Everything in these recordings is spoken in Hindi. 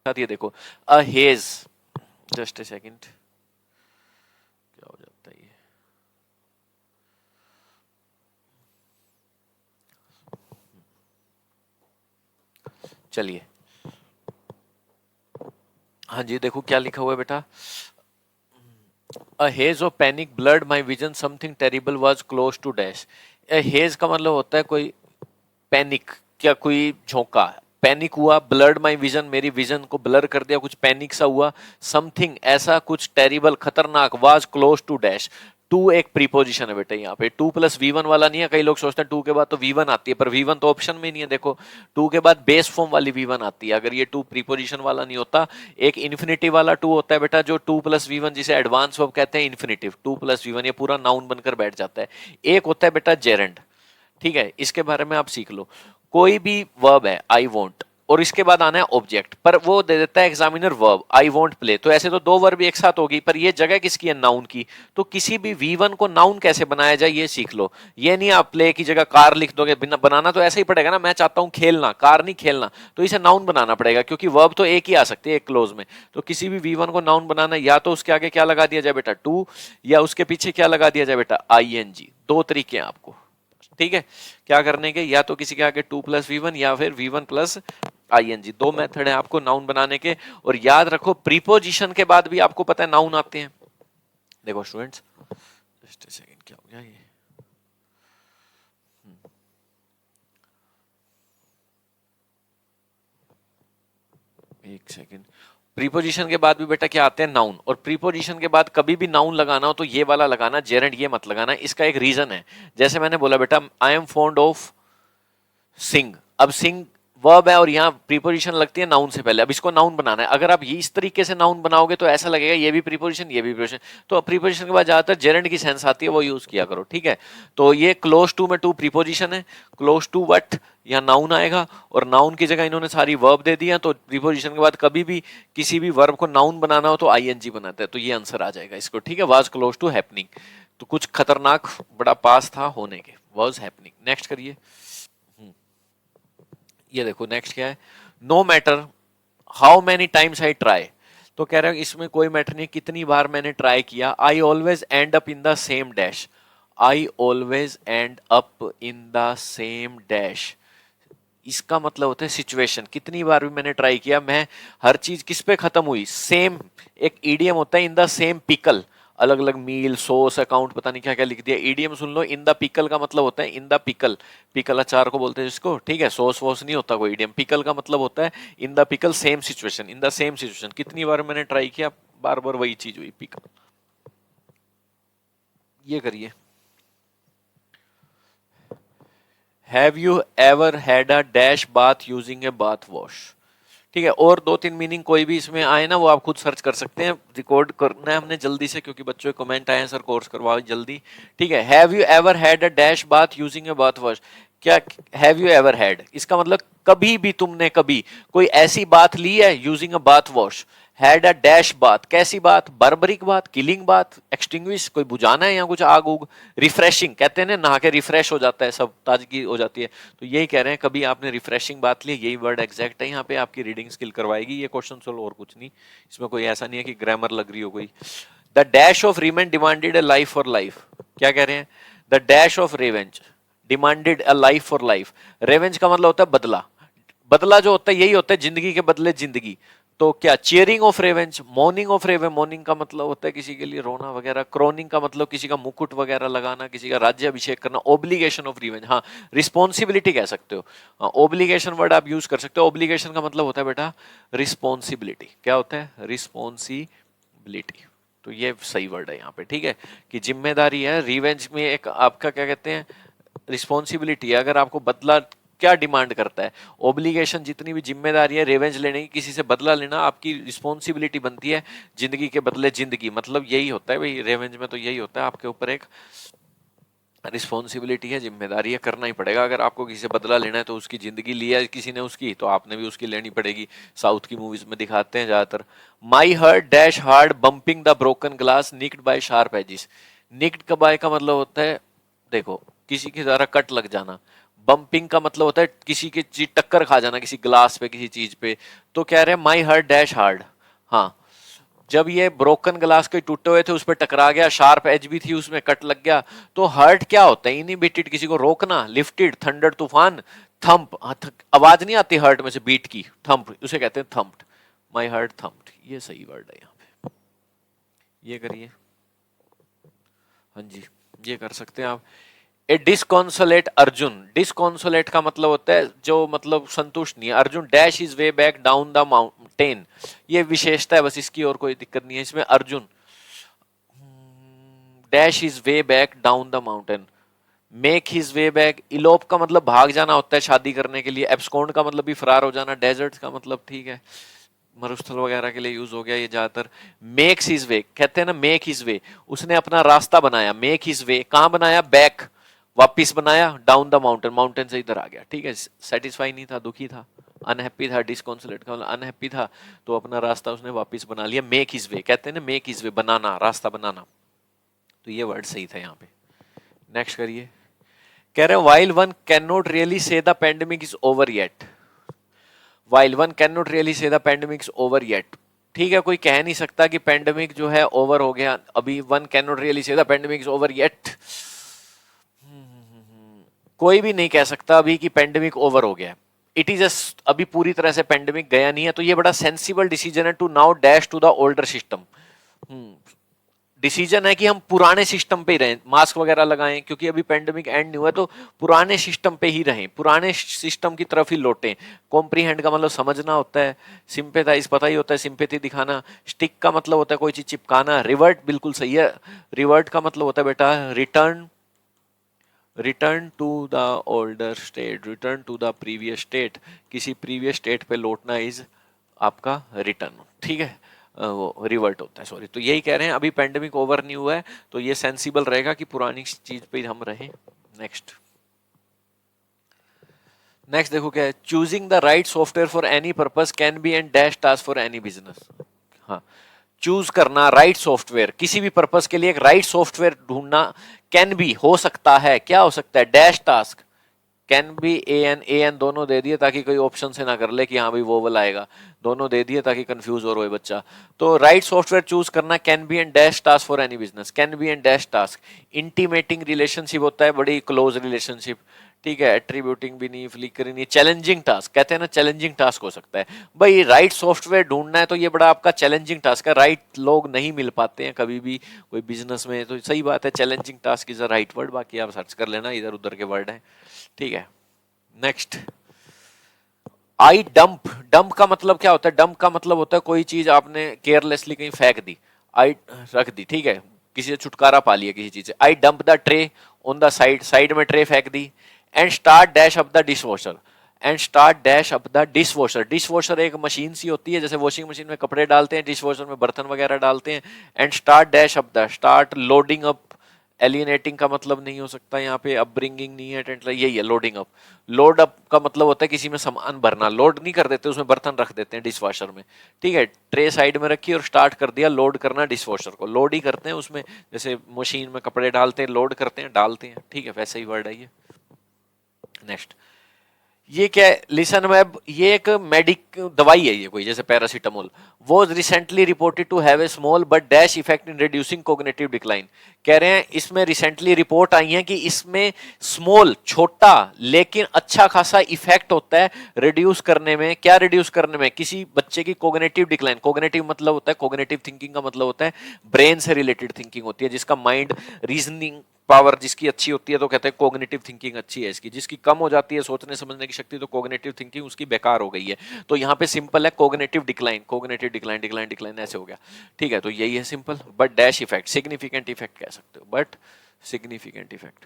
साथ ये देखो, a hedge, just a second, क्या हो जाता है ये, चलिए, हाँ जी देखो क्या लिखा हुआ है बेटा, a haze of panic blurred my vision, something terrible was close to dash. Haze का मतलब होता है कोई पैनिक, क्या कोई झोंका, पैनिक हुआ, ब्लर्ड माई विजन, मेरी विजन को ब्लर कर दिया, कुछ पैनिक सा हुआ, समथिंग ऐसा कुछ टेरिबल खतरनाक, was close to dash. To एक प्रीपोजिशन है बेटा, यहाँ पे टू प्लस वी वन वाला नहीं है, कई लोग सोचते हैं टू के बाद तो वी वन आती है, पर वी वन तो ऑप्शन में नहीं है, देखो टू के बाद बेस फॉर्म वाली वी वन आती है, अगर ये टू प्रीपोजिशन वाला नहीं होता। एक इन्फिनेटिव वाला टू होता है बेटा, जो टू प्लस वी वन, जिसे एडवांस वर्ब कहते हैं, infinitive to plus V one, ये पूरा नाउन बनकर बैठ जाता है। एक होता है बेटा जेरेंड, ठीक है, इसके बारे में आप सीख लो, कोई भी वर्ब है, आई वॉन्ट, और इसके बाद आना है ऑब्जेक्ट, पर वो दे देता है examiner verb, I want play, तो ऐसे तो दो वर्ब एक साथ होगी, पर ये जगह किसकी है, नाउन की, तो किसी भी V1 को नाउन कैसे बनाया जाए ये सीख लो। ये नहीं आप प्ले की जगह कार लिख दोगे, बिना बनाना तो ऐसे ही पड़ेगा ना, मैं चाहता हूं खेलना, कार नहीं खेलना, तो इसे नाउन बनाना पड़ेगा, क्योंकि वर्ब तो एक ही आ सकती है एक क्लोज में। तो किसी भी V1 को नाउन बनाना, या तो उसके आगे क्या लगा दिया जाए बेटा, टू, या उसके पीछे क्या लगा दिया जाए बेटा, ING। दो तरीके हैं आपको, ठीक है, क्या करने के, या तो किसी के आगे टू प्लस वी वन, या फिर V1 प्लस ING, दो मेथड है आपको नाउन बनाने के। और याद रखो प्रीपोजिशन के बाद भी आपको पता है नाउन आते हैं। देखो स्टूडेंट्स, जस्ट सेकंड, क्या हो गया ये, एक सेकंड, प्रीपोजिशन के बाद भी बेटा क्या आते हैं, नाउन, और प्रीपोजिशन के बाद कभी भी नाउन लगाना हो तो ये वाला लगाना, जेरेंट ये मत लगाना, इसका एक रीजन है। जैसे मैंने बोला बेटा, आई एम फॉन्ड ऑफ सिंग, अब सिंग वर्ब है और यहाँ प्रीपोजिशन लगती है नाउन से पहले, अब इसको नाउन बनाना है, अगर आप ये इस तरीके से नाउन बनाओगे तो ऐसा लगेगा ये भी प्रीपोजिशन ये भी प्रीपोजिशन, तो प्रीपोजिशन के बाद ज्यादातर जेरेंड की सेंस आती है, वो यूज किया करो, ठीक है। तो ये क्लोज टू में टू प्रीपोजिशन है, क्लोज टू वट यहाँ नाउन आएगा, और नाउन की जगह इन्होंने सारी वर्ब दे दिया, तो प्रीपोजिशन के बाद कभी भी किसी भी वर्ब को नाउन बनाना हो तो ING बनाते हैं, तो ये आंसर आ जाएगा इसको, ठीक है, वाज क्लोज टू हैपनिंग, तो कुछ खतरनाक बड़ा पास था होने के, वाज हैपनिंग। नेक्स्ट करिए, ये देखो नेक्स्ट क्या है, no matter how many times I try, तो कह रहे हैं इसमें कोई मैटर नहीं कितनी बार मैंने ट्राई किया, I always and up in the same dash, I always and up in the same dash, इसका मतलब होता है सिचुएशन, कितनी बार भी मैंने ट्राई किया, मैं हर चीज किस पे खत्म हुई, सेम, एक ईडीएम होता है इन द सेम पिकल, अलग अलग मील सॉस अकाउंट पता नहीं क्या क्या लिख दिया, EDM soon low, in the pickle का मतलब होता है इन द पिकल, पिकल अचार को बोलते हैं जिसको, ठीक है, सॉस वॉस नहीं होता कोई ईडीएम, पिकल का मतलब होता है in the pickle same situation, in the same situation, कितनी बार मैंने ट्राई किया, बार बार वही चीज हुई, पिकल। ये करिए, have you ever had a dash bath using a bath wash, ठीक है, और दो तीन मीनिंग कोई भी इसमें आए ना वो आप खुद सर्च कर सकते हैं, रिकॉर्ड करना है हमने जल्दी से क्योंकि बच्चों के कमेंट आए हैं सर कोर्स करवाओ जल्दी, ठीक है। Have you ever had a dash bath using a bath wash, क्या हैव यू एवर हैड, इसका मतलब कभी भी तुमने कभी कोई ऐसी बात ली है using a bath wash, had a dash बात, कैसी बात, बर्बरिक बात, किलिंग बात, एक्सटिंग्विश कोई बुझाना है या कुछ आग उग, रिफ्रेशिंग कहते हैं ना, नहा के रिफ्रेश हो जाता है, सब ताजगी हो जाती है, तो यही कह रहे हैं कभी आपने रिफ्रेशिंग बात ली, यही वर्ड एग्जैक्ट है यहाँ पे, आपकी रीडिंग स्किल करवाएगी ये क्वेश्चन सोल्व, और कुछ नहीं, इसमें कोई ऐसा नहीं है कि ग्रामर लग रही हो कोई। The dash of revenge demanded a life for life, क्या कह रहे हैं, the dash of revenge demanded a life for life, revenge का मतलब होता है बदला, बदला जो होता है यही होता है जिंदगी के बदले जिंदगी, तो क्या cheering of revenge, morning of revenge, morning का मतलब होता है किसी के लिए रोना वगैरह, क्रोनिंग का मतलब किसी का मुकुट वगैरह लगाना, किसी का राज्य अभिषेक करना, ओब्लिगेशन ऑफ रिवेंज, हाँ रिस्पॉन्सिबिलिटी कह सकते हो, ओब्लिगेशन वर्ड आप यूज कर सकते हो, ओब्लिगेशन का मतलब होता है बेटा रिस्पॉन्सिबिलिटी, क्या होता है रिस्पॉन्सिबिलिटी, तो ये सही वर्ड है यहाँ पे, ठीक है, कि जिम्मेदारी है, रिवेंज में एक आपका क्या कहते हैं रिस्पॉन्सिबिलिटी है, अगर आपको बदला क्या डिमांड करता है, ओब्लिगेशन जितनी भी जिम्मेदारी है रेवेंज लेने की, किसी से बदला लेना आपकी रिस्पॉन्सिबिलिटी बनती है, जिंदगी के बदले जिंदगी, मतलब यही होता है भाई रेवेंज में, तो यही होता है आपके ऊपर एक रिस्पॉन्सिबिलिटी है, जिम्मेदारी है, करना ही पड़ेगा, अगर आपको किसी से बदला लेना है तो उसकी जिंदगी ली है किसी ने उसकी, तो आपने भी उसकी लेनी पड़ेगी, साउथ की मूवीज में दिखाते हैं ज्यादातर। My heart dash hard bumping the broken glass nicked by sharp edges, nicked का बाय का मतलब होता है देखो किसी के द्वारा कट लग जाना, बम्पिंग का मतलब होता है किसी की चीज टक्कर खा जाना, किसी ग्लास पे, किसी चीज पे। तो कह रहे हैं माई हर्ट डैश हार्ड। हाँ, जब ये ब्रोकन ग्लास के टूटे हुए थे उस पर टकरा गया, शार्प एज भी थी उसमें, कट लग गया। तो हर्ट क्या होता है? इनिबिटेड, किसी को रोकना, लिफ्टेड, थंडर तूफान, थंप, आवाज नहीं आती हर्ट में से बीट की, थंप, उसे कहते हैं थंप्ड। माई हर्ट थंप्ड, ये सही वर्ड है यहाँ पे। ये करिए। हाँ जी, ये कर सकते हैं आप। ए डिसकॉन्सोलेट अर्जुन, डिसकॉन्सोलेट का मतलब होता है जो मतलब संतुष्ट नहीं है। Arjun dash is way back down the mountain, ये विशेषता है बस इसकी, और कोई दिक्कत नहीं है इसमें। Arjun dash is way back down the mountain, make his way back, elope का मतलब भाग जाना होता है शादी करने के लिए, एब्सकॉन्ड का मतलब भी फरार हो जाना, डेजर्ट का मतलब ठीक है मरुस्थल वगैरह के लिए यूज हो गया ये ज्यादातर। मेक्स हिज वे, कहते हैं ना मेक हिज वे, उसने अपना रास्ता बनाया। मेक हिज वे कहां बनाया? बैक, वापिस बनाया, डाउन द माउंटेन, माउंटेन से इधर आ गया। ठीक है, सेटिस्फाई नहीं था, दुखी था, अनहैप्पी था, डिसकॉन्सोलेट का मतलब अनहैप्पी था, तो अपना रास्ता उसने वापिस बना लिया। मेक हिज वे, कहते हैं ना मेक हिज वे, बनाना, रास्ता बनाना, तो ये वर्ड सही था यहाँ पे। नेक्स्ट करिए। कह रहे हैं while one can not really say the pandemic is over yet, while one can not really say the pandemic is over yet. ठीक है, कोई कह नहीं सकता कि पेंडेमिक जो है ओवर हो गया अभी, one can not really say the pandemic is over yet, कोई भी नहीं कह सकता अभी कि पेंडेमिक ओवर हो गया। इट इज अभी पूरी तरह से पेंडेमिक गया नहीं है, तो ये बड़ा सेंसिबल डिसीजन है to now dash to the older system. Decision है कि हम पुराने सिस्टम पे ही रहें, मास्क वगैरह लगाएं, क्योंकि अभी पेंडेमिक एंड नहीं हुआ, तो पुराने सिस्टम पे ही रहें, पुराने सिस्टम की तरफ ही लौटें। कॉम्प्रीहेंड का मतलब समझना होता है, सिंपेथाइज पता ही होता है, सिंपेथी दिखाना। स्टिक का मतलब होता है कोई चीज चिपकाना। रिवर्ट बिल्कुल सही है, रिवर्ट का मतलब होता है बेटा return, return to the older state, return to the previous state, किसी प्रीवियस स्टेट पे लौटना इज आपका रिटर्न। ठीक है, वो रिवर्ट होता है, सॉरी। तो यही कह रहे हैं अभी पेंडेमिक ओवर नहीं हुआ है, तो ये सेंसिबल रहेगा कि पुरानी चीज पे हम रहें। नेक्स्ट, नेक्स्ट देखो क्या है। Choosing the right software for any purpose can be and dash task for any business. हाँ, चूज करना राइट सॉफ्टवेयर, किसी भी पर्पस के लिए एक राइट सॉफ्टवेयर ढूंढना, कैन बी हो सकता है, क्या हो सकता है? Dash task, can be a an दोनों दे दिए ताकि कोई ऑप्शन से ना कर ले कि हाँ भाई वोवल आएगा, दोनों दे दिए ताकि कंफ्यूज हो रहा है बच्चा। तो राइट सॉफ्टवेयर चूज करना, can be and dash task for any business, can be and dash task. Intimating relationship होता है, बड़ी क्लोज रिलेशनशिप। ठीक है, एट्रीब्यूटिंग भी नहीं, फ्लिकरिंग नहीं, चैलेंजिंग टास्क, कहते हैं ना चैलेंजिंग टास्क हो सकता है। भाई राइट सॉफ्टवेयर ढूंढना है तो ये बड़ा आपका चैलेंजिंग टास्क है, राइट लोग नहीं मिल पाते हैं कभी भी कोई बिजनेस में, तो सही बात है, challenging task is a right word. बाकी आप सर्च कर लेना, इधर उधर के वर्ड हैं। ठीक है, नेक्स्ट। आई डंप, डंप का मतलब क्या होता है? डंप का मतलब होता है कोई चीज आपने केयरलेसली कहीं फेंक दी, आई रख दी, ठीक है, किसी से छुटकारा पा लिया किसी चीज से। I dump the tray on the side, side में ट्रे फेंक दी। And start dash up the dishwasher, and start dash up the dishwasher, dishwasher एक मशीन सी होती है, जैसे वॉशिंग मशीन में कपड़े डालते हैं, डिश वॉशर में बर्तन वगैरह डालते हैं। And start dash up the, start loading up, alienating का मतलब नहीं हो सकता यहाँ पे, अपब्रिंगिंग नहीं है, टेंट यही है, लोडिंग अप। लोड अप का मतलब होता है किसी में सामान भरना, लोड नहीं कर देते उसमें, बर्तन रख देते हैं डिश वॉशर में। ठीक है, ट्रे साइड में रखी और स्टार्ट कर दिया लोड करना डिश वॉशर को, लोड ही करते हैं उसमें, जैसे मशीन में कपड़े डालते हैं, लोड करते हैं, डालते हैं। ठीक है, वैसे ही वर्ड है ये। नेक्स्ट, ये क्या है? लिसन वेब, ये एक मेडिक दवाई है, ये कोई जैसे paracetamol. Was recently reported to have a small but dash effect in reducing cognitive decline. कह रहे हैं इसमें रिसेंटली रिपोर्ट आई है कि इसमें स्मॉल, छोटा, लेकिन अच्छा खासा इफेक्ट होता है रिड्यूस करने में। क्या रिड्यूस करने में? किसी बच्चे की कोग्निटिव डिक्लाइन, कोग्निटिव मतलब होता है, कोग्निटिव थिंकिंग का मतलब होता है ब्रेन से रिलेटेड थिंकिंग होती है, जिसका माइंड रीजनिंग पावर जिसकी अच्छी होती है तो कहते हैं कोग्निटिव थिंकिंग अच्छी है इसकी, जिसकी कम हो जाती है सोचने समझने की शक्ति तो कोग्निटिव थिंकिंग उसकी बेकार हो गई है। तो यहाँ पे सिंपल है cognitive decline, cognitive decline, decline decline ऐसे हो गया। ठीक है, तो यही है simple, but dash effect, significant effect कह सकते हो, बट सिग्निफिकेंट इफेक्ट।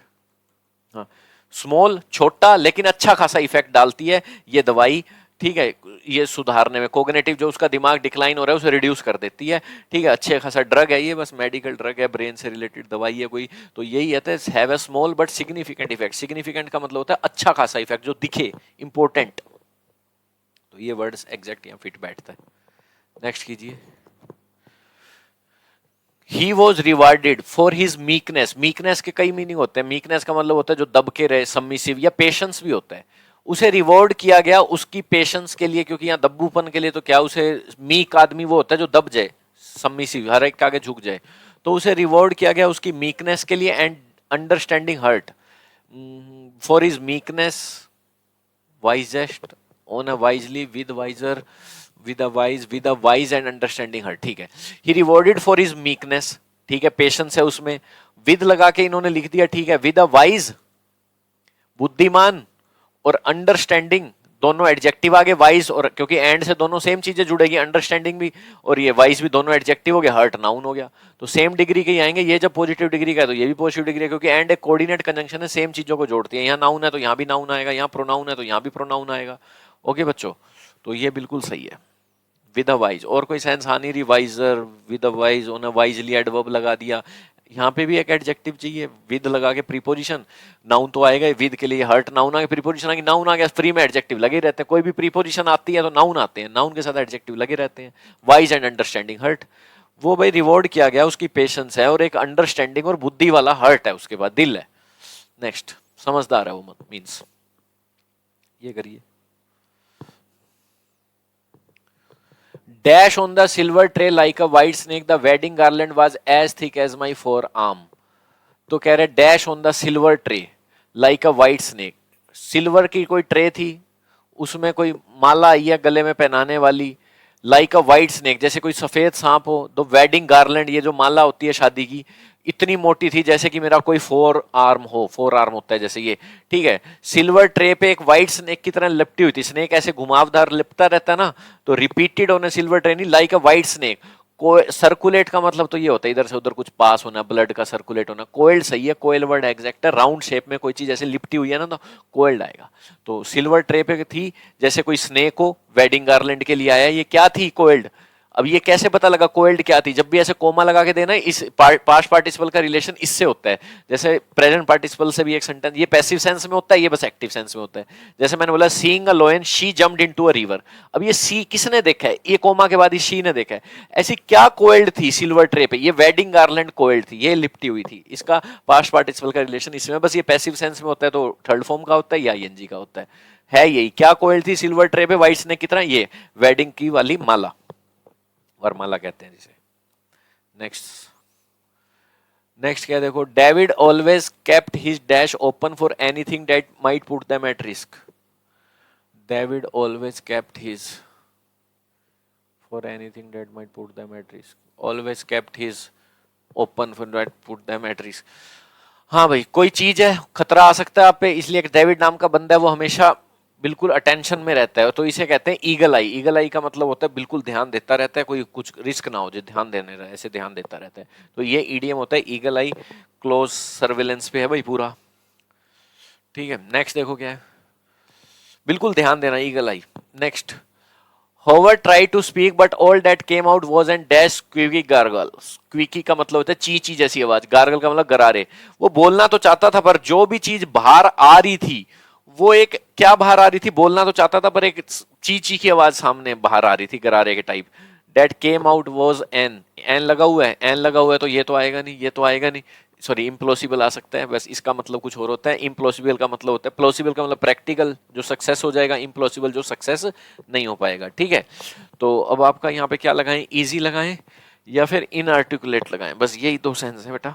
हाँ, स्मॉल, छोटा, लेकिन अच्छा खासा इफेक्ट डालती है ये दवाई। ठीक है, ये सुधारने में, कोग्निटिव जो उसका दिमाग डिक्लाइन हो रहा है उसे रिड्यूस कर देती है। ठीक है, अच्छे खासा ड्रग है ये, बस मेडिकल ड्रग है, ब्रेन से रिलेटेड दवाई है कोई। तो यही है, have a small but significant effect. Significant का मतलब होता है अच्छा खासा इफेक्ट, जो दिखे, इंपॉर्टेंट। तो ये वर्ड्स एग्जैक्ट यहाँ फिट बैठता है। नेक्स्ट कीजिए। He was rewarded for his meekness. Meekness के कई मीनिंग होते हैं। मीकनेस का मतलब होता है जो दब के रहे, सबमिसिव, या पेशेंस भी होता है। उसे रिवॉर्ड किया गया उसकी पेशेंस के लिए, क्योंकि यहाँ दब्बूपन के लिए तो क्या, उसे मीक आदमी वो होता है जो दब जाए, सबमिसिव, हर एक के आगे झुक जाए। तो उसे रिवॉर्ड किया गया उसकी मीकनेस के लिए and understanding heart for his meekness wisest on a wisely with wiser with a wise and understanding her। ठीक है, he rewarded for his meekness, ठीक है, पेशेंस है उसमें, विद लगा के इन्होंने लिख दिया, ठीक है, विद अ वाइज, बुद्धिमान, और अंडरस्टैंडिंग, दोनों एडजेक्टिव आगे, वाइज और, क्योंकि एंड से दोनों सेम चीजें जुड़ेगी, अंडरस्टैंडिंग भी और ये वाइज भी, दोनों एडजेक्टिव हो गया, हर्ट नाउन हो गया, तो सेम डिग्री के ही आएंगे। ये जब पॉजिटिव डिग्री का है तो ये भी पॉजिटिव डिग्री है, क्योंकि एंड एक कोऑर्डिनेट कंजंक्शन है, सेम चीजों को जोड़ती है। यहाँ नाउन है तो यहाँ भी नाउन आएगा, यहाँ प्रोनाउन है तो यहाँ भी प्रोनाउन आएगा। ओके बच्चों, तो ये बिल्कुल सही है, विद अ वाइज। और कोई सेंस आ नहीं रही, wiser, with a wise, on a wisely, adverb लगा दिया। यहाँ पे भी एक एडजेक्टिव चाहिए, विद लगा के प्रीपोजिशन, नाउन तो आएगा विद के लिए, हर्ट नाउन आ गया, प्रीपोजिशन आ गया, नाउन आ गया, फ्री में एडजेक्टिव लगे रहते हैं। कोई भी प्रीपोजिशन आती है तो नाउन आते हैं, नाउन के साथ एडजेक्टिव लगे रहते हैं। वाइज एंड अंडरस्टैंडिंग हर्ट, वो भाई रिवॉर्ड किया गया, उसकी पेशेंस है और एक अंडरस्टैंडिंग और बुद्धि वाला हर्ट है, उसके बाद दिल है। नेक्स्ट, समझदार है वो, मीन्स ये करिए। Dash on the silver tray like a white snake, the wedding garland was as thick as my forearm। तो कह रहे dash on the silver tray like a white snake. Silver की कोई ट्रे थी, उसमें कोई माला आई है गले में पहनाने वाली, लाइक अ वाइट स्नेक, जैसे कोई सफेद सांप हो। द वेडिंग गार्लैंड, ये जो माला होती है शादी की, इतनी मोटी थी जैसे कि मेरा कोई फोर आर्म हो, फोर आर्म होता है जैसे ये, ठीक है। सिल्वर ट्रे पे एक व्हाइट स्नेक की तरह लिपटी हुई थी। स्नेक ऐसे घुमावदार लिपटा रहता है ना, तो repeated on A silver tray, नहीं लाइक अ व्हाइट स्नेक। को सर्कुलेट का मतलब तो ये होता है इधर से उधर कुछ पास होना, ब्लड का सर्कुलेट होना। कोइल्ड सही है, कोयल वर्ड एग्जैक्ट है। राउंड शेप में कोई चीज ऐसे लिपटी हुई है ना, तो कोइल्ड आएगा। तो सिल्वर ट्रे पे थी जैसे कोई स्नेक हो, वेडिंग गार्लैंड के लिए आया। ये क्या थी? कोइल्ड। अब ये कैसे पता लगा कोइल्ड क्या थी? जब भी ऐसे कोमा लगा के देना, इस पास्ट पार्टिसिपल का रिलेशन इससे होता है। जैसे प्रेजेंट पार्टिसिपल से भी एक सेंटेंस, ये पैसिव सेंस में होता है, ये बस एक्टिव सेंस में होता है। जैसे मैंने बोला seeing a lion she jumped into a river. अब ये सी किसने देखा है? ये कोमा के बाद ही शी ने देखा है। ऐसी क्या कोइल्ड थी सिल्वर ट्रे पे? ये वेडिंग गार्लैंड कोइल्ड थी, ये लिपटी हुई थी। इसका पास्ट पार्टिसिपल का रिलेशन इसमें, बस ये पैसिव सेंस में होता है तो थर्ड फॉर्म का होता है या आईएनजी का होता है यही। क्या कोइल्ड थी सिल्वर ट्रे पे व्हाइट स्नेक की तरह? ये वेडिंग की वाली माला, वरमाला कहते हैं जिसे। नेक्स्ट क्या देखो, David always kept his dash open for anything that might put them at risk. David always kept his for anything that might put them at risk. Always kept his open for that put them at risk. हाँ भाई, कोई चीज है, खतरा आ सकता है आप पे, इसलिए डेविड नाम का बंदा है, वो हमेशा बिल्कुल अटेंशन में रहता है, तो इसे कहते हैं ईगल आई। ईगल आई का मतलब होता है बिल्कुल ध्यान देता रहता है, कोई कुछ रिस्क ना हो जो ध्यान देने रहा है, ऐसे ध्यान देता रहता है। तो ये ईडीएम होता है ईगल आई, क्लोज सर्विलेंस पे है भाई पूरा। ठीक है, नेक्स्ट देखो क्या है, बिल्कुल ध्यान देना, eagle I. Next, Howard tried to speak but all that came out was an dash squeaky gargle। squeaky का मतलब होता है ची ची जैसी आवाज, गार्गल का मतलब गरारे। वो बोलना तो चाहता था पर जो भी चीज बाहर आ रही थी, वो एक क्या बाहर आ रही थी? बोलना तो चाहता था पर एक ची ची की आवाज सामने बाहर आ रही थी, गरारे के type. That came out was an, an लगा हुआ है, एन लगा हुआ है तो ये तो आएगा नहीं, ये तो आएगा नहीं, सॉरी इम्प्लॉसिबल आ सकता है, बस इसका मतलब कुछ और होता है। इम्प्लॉसिबल का मतलब होता है, प्लॉसिबल का मतलब प्रैक्टिकल जो सक्सेस हो जाएगा, इम्प्लॉसिबल जो सक्सेस नहीं हो पाएगा। ठीक है, तो अब आपका यहाँ पे क्या लगाएं, इजी लगाएं या फिर इनआर्टिकुलेट लगाएं? बस यही दो सेंस है बेटा,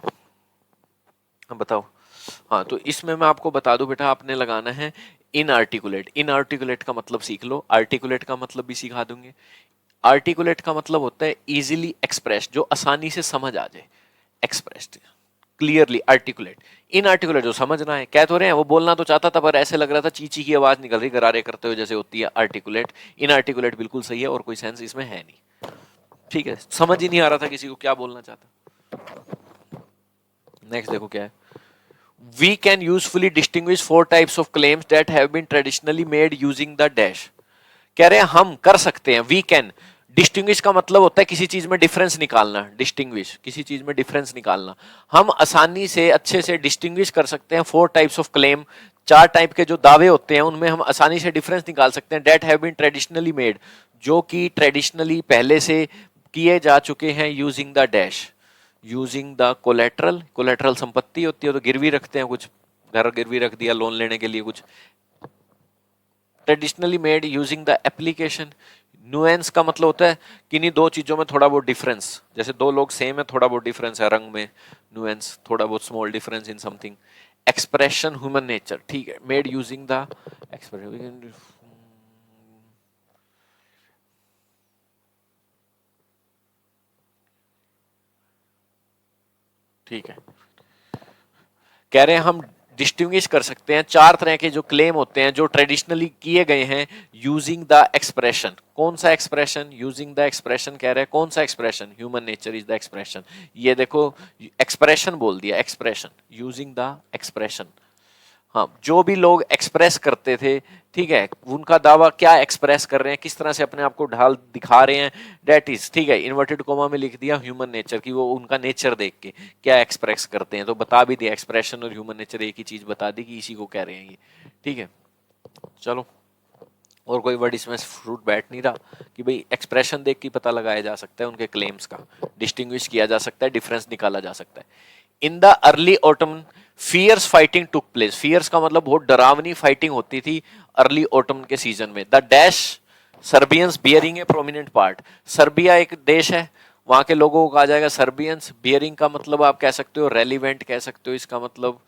अब बताओ। हाँ, तो इसमें मैं आपको बता दूं बेटा, आपने लगाना है इनआर्टिकुलेट। इनआर्टिकुलेट का मतलब सीख लो, आर्टिकुलेट का मतलब भी सिखा दूंगे। आर्टिकुलेट का मतलब होता है इजीली एक्सप्रेस, जो आसानी से समझ आ जाए, एक्सप्रेस्ड क्लियरली, आर्टिकुलेट। इनआर्टिकुलेट जो समझना है, कह तो रहे हैं वो बोलना तो चाहता था पर ऐसे लग रहा था चीची की आवाज निकल रही गरारे करते हुए जैसे होती है, आर्टिकुलेट। इनआर्टिकुलेट बिल्कुल सही है और कोई सेंस इसमें है नहीं। ठीक है, समझ ही नहीं आ रहा था किसी को क्या बोलना चाहता। नेक्स्ट देखो क्या है, we can usefully distinguish 4 types of claims that have been traditionally made using the dash. कह रहे हैं हम कर सकते हैं, वी कैन। डिस्टिंग्विश का मतलब होता है किसी चीज में डिफरेंस निकालना, डिस्टिंग्विश किसी चीज में डिफरेंस निकालना। हम आसानी से अच्छे से डिस्टिंग्विश कर सकते हैं 4 टाइप्स ऑफ क्लेम, 4 टाइप के जो दावे होते हैं उनमें हम आसानी से डिफरेंस निकाल सकते हैं। That have been traditionally made, जो कि ट्रेडिशनली पहले से किए जा चुके हैं, using the dash, using the collateral, collateral संपत्ति होती है तो गिरवी रखते हैं, कुछ घर गिरवी रख दिया लोन लेने के लिए कुछ। Traditionally made using the application, nuance का मतलब होता है किन्हीं दो चीजों में थोड़ा बहुत डिफरेंस, जैसे दो लोग सेम है थोड़ा बहुत डिफरेंस है रंग में, नुएंस थोड़ा बहुत small difference in something. Expression human nature, ठीक है, मेड यूजिंग द एक्सप्रेशन, ठीक है। कह रहे हैं हम डिस्टिंग्विश कर सकते हैं चार तरह के जो क्लेम होते हैं जो ट्रेडिशनली किए गए हैं यूजिंग द एक्सप्रेशन। कौन सा एक्सप्रेशन? यूजिंग द एक्सप्रेशन कह रहे हैं, कौन सा expression? Human nature is the expression. ये देखो एक्सप्रेशन बोल दिया, एक्सप्रेशन, यूजिंग द एक्सप्रेशन। हाँ, जो भी लोग एक्सप्रेस करते थे, ठीक है, उनका दावा क्या एक्सप्रेस कर रहे हैं, किस तरह से अपने आप को ढाल दिखा रहे हैं, डेट इज, ठीक है, इन्वर्टेड कोमा में लिख दिया ह्यूमन नेचर की, वो उनका नेचर देख के क्या एक्सप्रेस करते हैं, तो बता भी दिया एक्सप्रेशन और ह्यूमन नेचर एक ही चीज बता दी कि इसी को कह रहे हैं ये, ठीक है। चलो, और कोई वर्ड इसमें फ्रूट बैठ नहीं रहा कि भाई एक्सप्रेशन देख के पता लगाया जा सकता है उनके क्लेम्स का, डिस्टिंग्विश किया जा सकता है, डिफरेंस निकाला जा सकता है। In the early autumn fierce fighting took place, fierce का मतलब बहुत डरावनी फाइटिंग होती थी अर्ली ऑटम के सीजन में। The dash Serbians bearing a prominent part, Serbia एक देश है, वहां के लोगों को कहा जाएगा सर्बियंस। बियरिंग का मतलब आप कह सकते हो रेलिवेंट कह सकते हो, इसका मतलब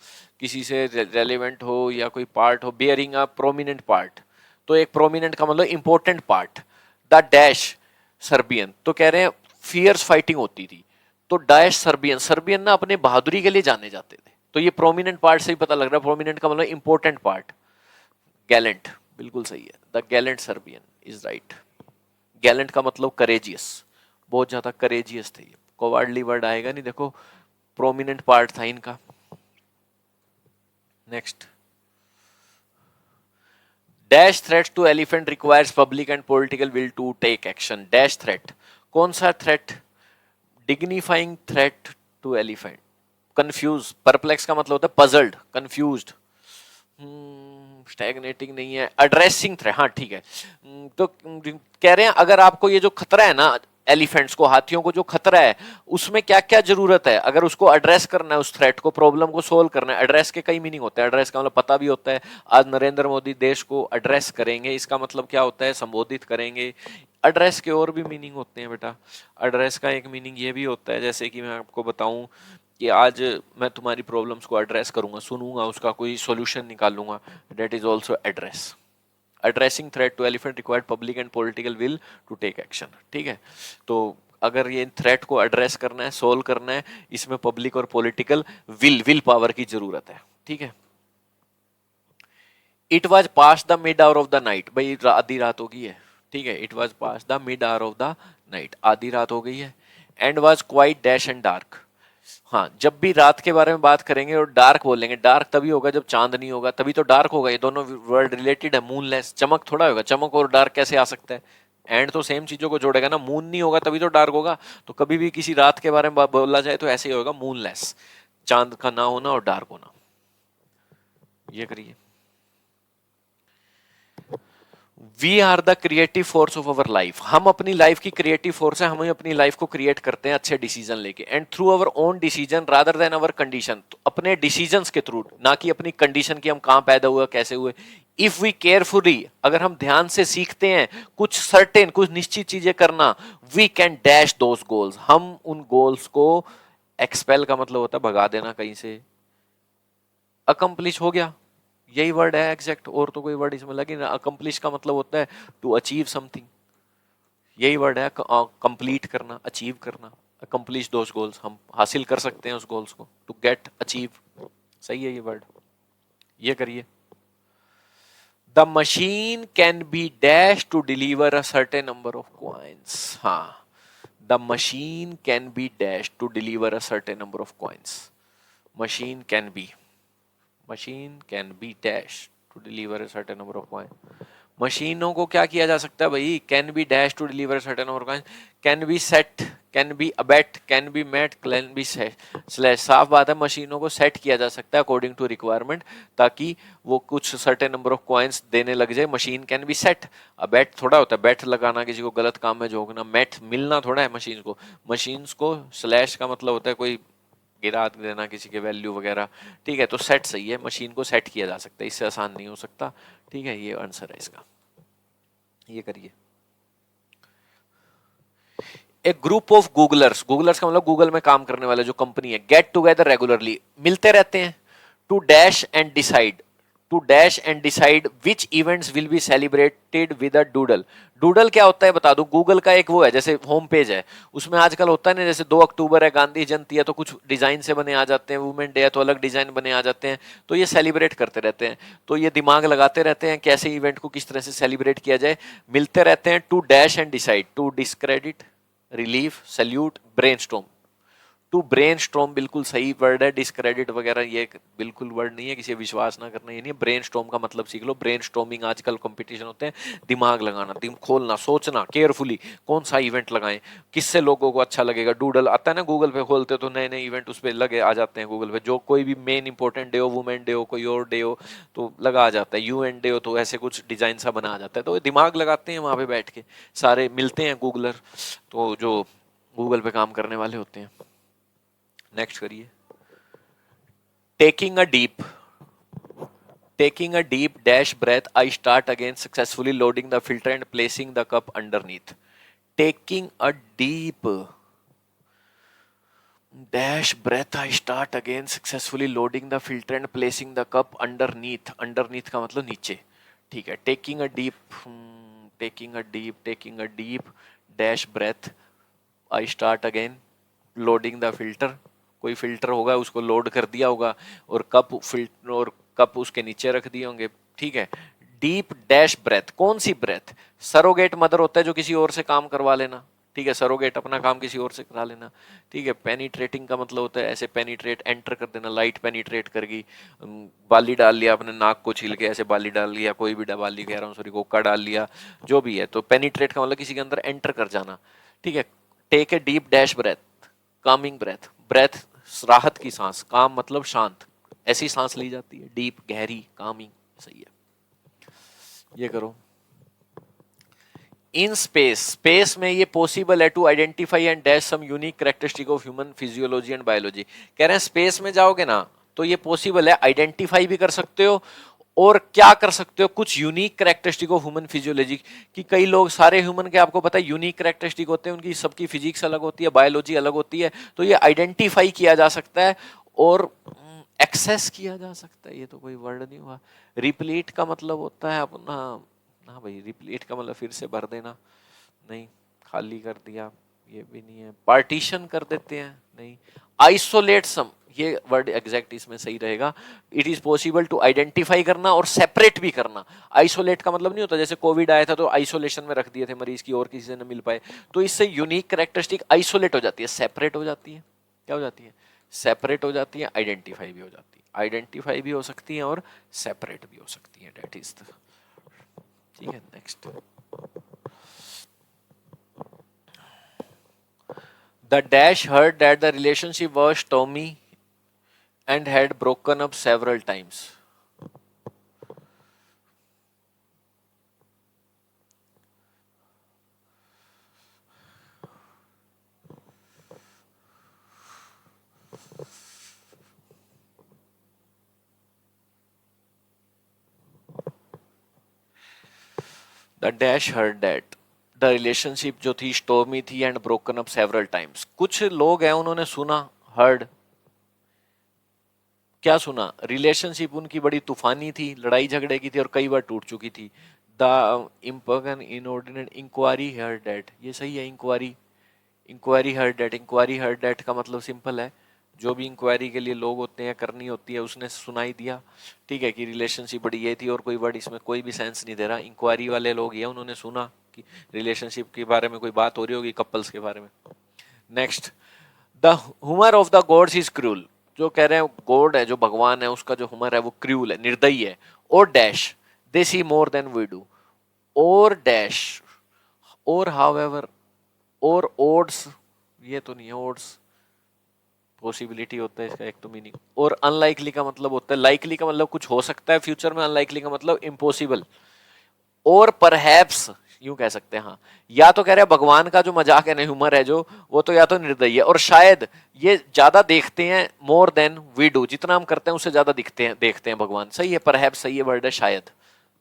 किसी से रेलिवेंट हो या कोई पार्ट हो, बियरिंग अ प्रोमिनेंट पार्ट, तो एक प्रोमिनेंट का मतलब important part. The dash Serbian, तो कह रहे हैं फियर्स फाइटिंग होती थी, तो डैश सर्बियन, सर्बियन ना अपने बहादुरी के लिए जाने जाते थे, तो ये प्रोमिनेंट पार्ट से ही पता लग रहा है, प्रोमिनेंट का मतलब इंपॉर्टेंट पार्ट। गैलेंट, बिल्कुल सही है, the Gallant Serbian is right. Gallant का मतलब करेजियस, बहुत ज्यादा करेजियस थे ये, कोवार्डली वर्ड आएगा नहीं, देखो प्रोमिनेंट पार्ट था इनका। Next, dash threat to elephant requires public and political will to take action. Dash threat, कौन सा threat? Dignifying threat to elephant. Confuse, perplex का मतलब होता है पजल्ड, कंफ्यूज्ड, स्टैग्नेटिंग नहीं है, एड्रेसिंग थ्रेट, हाँ ठीक है। तो कह रहे हैं अगर आपको ये जो खतरा है ना, एलिफेंट्स को, हाथियों को जो खतरा है, उसमें क्या क्या जरूरत है, अगर उसको एड्रेस करना है, उस थ्रेट को, प्रॉब्लम को सोल्व करना है। एड्रेस के कई मीनिंग होते हैं, एड्रेस का मतलब पता भी होता है, आज नरेंद्र मोदी देश को एड्रेस करेंगे, इसका मतलब क्या होता है, संबोधित करेंगे। एड्रेस के और भी मीनिंग होते हैं बेटा, एड्रेस का एक मीनिंग ये भी होता है, जैसे कि मैं आपको बताऊं कि आज मैं तुम्हारी प्रॉब्लम्स को एड्रेस करूंगा, सुनूंगा, उसका कोई सॉल्यूशन निकालूंगा, that is also address. Addressing threat to elephant required public and political will to take action, ठीक है। तो अगर ये थ्रेट को एड्रेस करना है, सोल्व करना है, इसमें पब्लिक और पॉलिटिकल विल पावर की जरूरत है, ठीक है। It was pass the mid hour of the night, भाई आधी रात हो गई है, ठीक है, it was pass the mid hour of the night, आधी रात हो गई है। And was quite dash and dark, हाँ, जब भी रात के बारे में बात करेंगे और डार्क बोलेंगे, डार्क तभी होगा जब चांद नहीं होगा, तभी तो डार्क होगा, ये दोनों वर्ड रिलेटेड है, मूनलेस, चमक थोड़ा होगा, चमक और डार्क कैसे आ सकता है, एंड तो सेम चीजों को जोड़ेगा ना, मून नहीं होगा तभी तो डार्क होगा, तो कभी भी किसी रात के बारे में बोला जाए तो ऐसे ही होगा, मूनलेस, चांद का ना होना और डार्क होना। ये करिए, we are the creative force of our life, हम अपनी लाइफ की क्रिएटिव फोर्स है, हम अपनी लाइफ को क्रिएट करते हैं अच्छे डिसीजन लेके, and through our own decision rather than our condition, तो अपने डिसीजंस के थ्रू, ना कि अपनी कंडीशन की हम कहां पैदा हुए कैसे हुए। इफ वी केयरफुली, अगर हम ध्यान से सीखते हैं कुछ सर्टेन, कुछ निश्चित चीजें करना, we can dash those goals, हम उन गोल्स को, एक्सपेल का मतलब होता है भगा देना कहीं से, अकम्प्लिश हो गया, यही वर्ड है एग्जैक्ट, और तो कोई वर्ड इसमें लगे ना। अकम्प्लिश का मतलब होता है टू अचीव समथिंग, यही वर्ड है, कंप्लीट करना, अचीव करना, अकम्प्लिश दोस गोल्स, हम हासिल कर सकते हैं उस गोल्स को, टू गेट, अचीव, सही है ये वर्ड। ये करिए, the machine can be dash to deliver a certain number of coins, हाँ, the machine can be dash to deliver a certain number of coins, machine can be, machine can be dash to deliver a certain number of coin, मशीनों को क्या किया जा सकता है भाई, can be dash to deliver certain number of coin, can be set, can be abet, can be met, can be slash. साफ बात है, मशीनों को सेट किया जा सकता है अकॉर्डिंग टू रिक्वायरमेंट, ताकि वो कुछ सर्टेन नंबर ऑफ कॉइन्स देने लग जाए। Machine can be set. Abate थोड़ा होता है बेट लगाना, किसी को गलत काम में झोंकना। मेट मिलना थोड़ा है मशीन को। मशीन्स को स्लैश का मतलब होता है कोई गिरा देना किसी के वैल्यू वगैरह। ठीक है, तो सेट सही है, मशीन को सेट किया जा सकता है, इससे आसान नहीं हो सकता। ठीक है, ये आंसर है इसका। ये करिए। एक ग्रुप ऑफ गूगलर्स, गूगलर्स का मतलब गूगल में काम करने वाले जो कंपनी है, गेट टुगेदर रेगुलरली, मिलते रहते हैं, to dash and decide, to dash and decide which events will be celebrated with a doodle. Doodle क्या होता है बता दूं, गूगल का एक वो है, जैसे होम पेज है, उसमें आजकल होता है ना, जैसे 2 अक्टूबर है, गांधी जयंती है, तो कुछ डिजाइन से बने आ जाते हैं, वुमेन डे है तो अलग डिजाइन बने आ जाते हैं, तो ये सेलिब्रेट करते रहते हैं। तो ये दिमाग लगाते रहते हैं कैसे इवेंट को किस तरह से सेलिब्रेट किया जाए, मिलते रहते हैं। To dash and decide, to discredit, relief, salute, brainstorm. To brainstorm बिल्कुल सही वर्ड है, डिस्क्रेडिट वगैरह ये बिल्कुल वर्ड नहीं है, किसी विश्वास ना करना, ये नहीं है। ब्रेनस्टॉर्म का मतलब सीख लो। ब्रेनस्टॉर्मिंग आजकल कंपटीशन होते हैं, दिमाग लगाना, दिमाग खोलना, सोचना केयरफुली कौन सा इवेंट लगाएं, किससे लोगों को अच्छा लगेगा। डूडल आता है ना, गूगल पे खोलते तो नए नए इवेंट उस पर लगे आ जाते हैं गूगल पे, जो कोई भी मेन इंपॉर्टेंट डे हो, वुमेन डे हो, कोई और डे हो, तो लगा आ जाता है। यूएन डे हो तो ऐसे कुछ डिजाइन सा बना आ जाता है, तो दिमाग लगाते हैं वहां पे बैठ के, सारे मिलते हैं गूगलर, तो जो गूगल पे काम करने वाले होते हैं। नेक्स्ट करिए। Taking a deep, taking a deep dash breath, I start again successfully loading the filter and placing the cup underneath. Taking a deep dash breath, I start again successfully loading the filter and placing the cup underneath. Underneath का मतलब नीचे। ठीक है, taking a deep, taking a deep dash breath, I start again loading the filter। कोई फिल्टर होगा उसको लोड कर दिया होगा, और कप उसके नीचे रख दिए होंगे। ठीक है, डीप डैश ब्रेथ, कौन सी ब्रेथ? सरोगेट मदर होता है जो किसी और से काम करवा लेना। ठीक है, सरोगेट अपना काम किसी और से करा लेना। ठीक है, पेनिट्रेटिंग का मतलब होता है ऐसे पेनिट्रेट, एंटर कर देना, लाइट पेनिट्रेट करगी। बाली डाल लिया अपने नाक को छील के, ऐसे बाली डाल लिया, कोई भी बाली कह रहा हूँ सॉरी, गोका डाल लिया, जो भी है, तो पेनिट्रेट का मतलब किसी के अंदर एंटर कर जाना। ठीक है, take a deep dash breath, calming breath, breath राहत की सांस, काम मतलब शांत, ऐसी सांस ली जाती है, डीप गहरी, कामिंग, सही है। ये करो। इन स्पेस, स्पेस में ये पॉसिबल है to identify and dash some unique characteristic of human physiology and biology. कह रहे हैं स्पेस में जाओगे ना तो ये पॉसिबल है, आइडेंटिफाई भी कर सकते हो, और क्या कर सकते हो, कुछ unique characteristic of human physiology, कि कई लोग, सारे ह्यूमन के आपको पता है यूनिक कैरेक्टरिस्टिक होते हैं, उनकी सबकी फिजिक्स अलग होती है, बायोलॉजी अलग होती है, तो ये आइडेंटिफाई किया जा सकता है और एक्सेस किया जा सकता है। ये तो कोई वर्ड नहीं हुआ। रिप्लीट का मतलब होता है अपना, हाँ भाई, रिप्लीट का मतलब फिर से भर देना, नहीं, खाली कर दिया, ये भी नहीं है। पार्टीशन कर देते हैं, नहीं। आइसोलेट सम, ये वर्ड एग्जैक्ट इसमें सही रहेगा। It is possible to identify करना और सेपरेट भी करना। आइसोलेट का मतलब नहीं होता जैसे कोविड आया था तो आइसोलेशन में रख दिए थे मरीज की और किसी से न मिल पाए, तो इससे यूनिक कैरेक्टरिस्टिक आइसोलेट हो जाती है, सेपरेट हो जाती है। क्या हो जाती है? सेपरेट हो जाती है, आइडेंटिफाई भी हो जाती है। आइडेंटिफाई भी हो सकती है और सेपरेट भी हो सकती है, डेट इज द, ठीक है। Next, the dash heard that the relationship was stormy and had broken up several times. The dash heard that the relationship जो थी stormy थी and broken up several times. कुछ लोग हैं उन्होंने सुना, heard, क्या सुना? रिलेशनशिप उनकी बड़ी तूफानी थी, लड़ाई झगड़े की थी और कई बार टूट चुकी थी। The impugn inordinate inquiry heard date, ये सही है, inquiry, inquiry heard date. Inquiry heard date का मतलब सिंपल है, जो भी इंक्वायरी के लिए लोग होते हैं, करनी होती है, उसने सुनाई दिया, ठीक है, कि रिलेशनशिप बड़ी ये थी, और कोई वर्ड इसमें कोई भी सेंस नहीं दे रहा। इंक्वायरी वाले लोग ये उन्होंने सुना कि रिलेशनशिप के बारे में कोई बात हो रही होगी, कपल्स के बारे में। Next, the humour of the gods is cruel, जो कह रहे हैं गॉड है, जो भगवान है, उसका जो ह्यूमर है वो क्रूल है, निर्दयी है। और dash, they see more than we do, और डैश, और हाउएवर, और ओड्स, ये तो नहीं है, ओड्स पॉसिबिलिटी होता है इसका एक तो मीनिंग। और अनलाइकली का मतलब होता है, लाइकली का मतलब कुछ हो सकता है फ्यूचर में, अनलाइकली का मतलब इम्पॉसिबल। और परहैप्स यूं कह सकते हैं। हाँ, या तो कह रहे हैं भगवान का जो मजाक है ना, ह्यूमर है जो, वो तो या तो निर्दयी है, और शायद ये ज्यादा देखते हैं, मोर देन वी डू, जितना हम करते हैं उससे ज्यादा दिखते हैं, देखते हैं भगवान। सही है, परहैप्स सही है वर्ड है, शायद।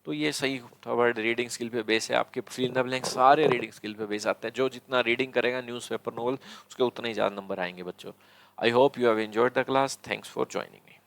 तो ये सही था वर्ड, रीडिंग स्किल पे बेस है। आपके फिल इन द ब्लैंक सारे रीडिंग स्किल पे बेस आते हैं। जो जितना रीडिंग करेगा न्यूज़पेपर नोवेल, उसके उतने ही ज्यादा नंबर आएंगे बच्चों। I hope you have enjoyed the class. Thanks for joining me.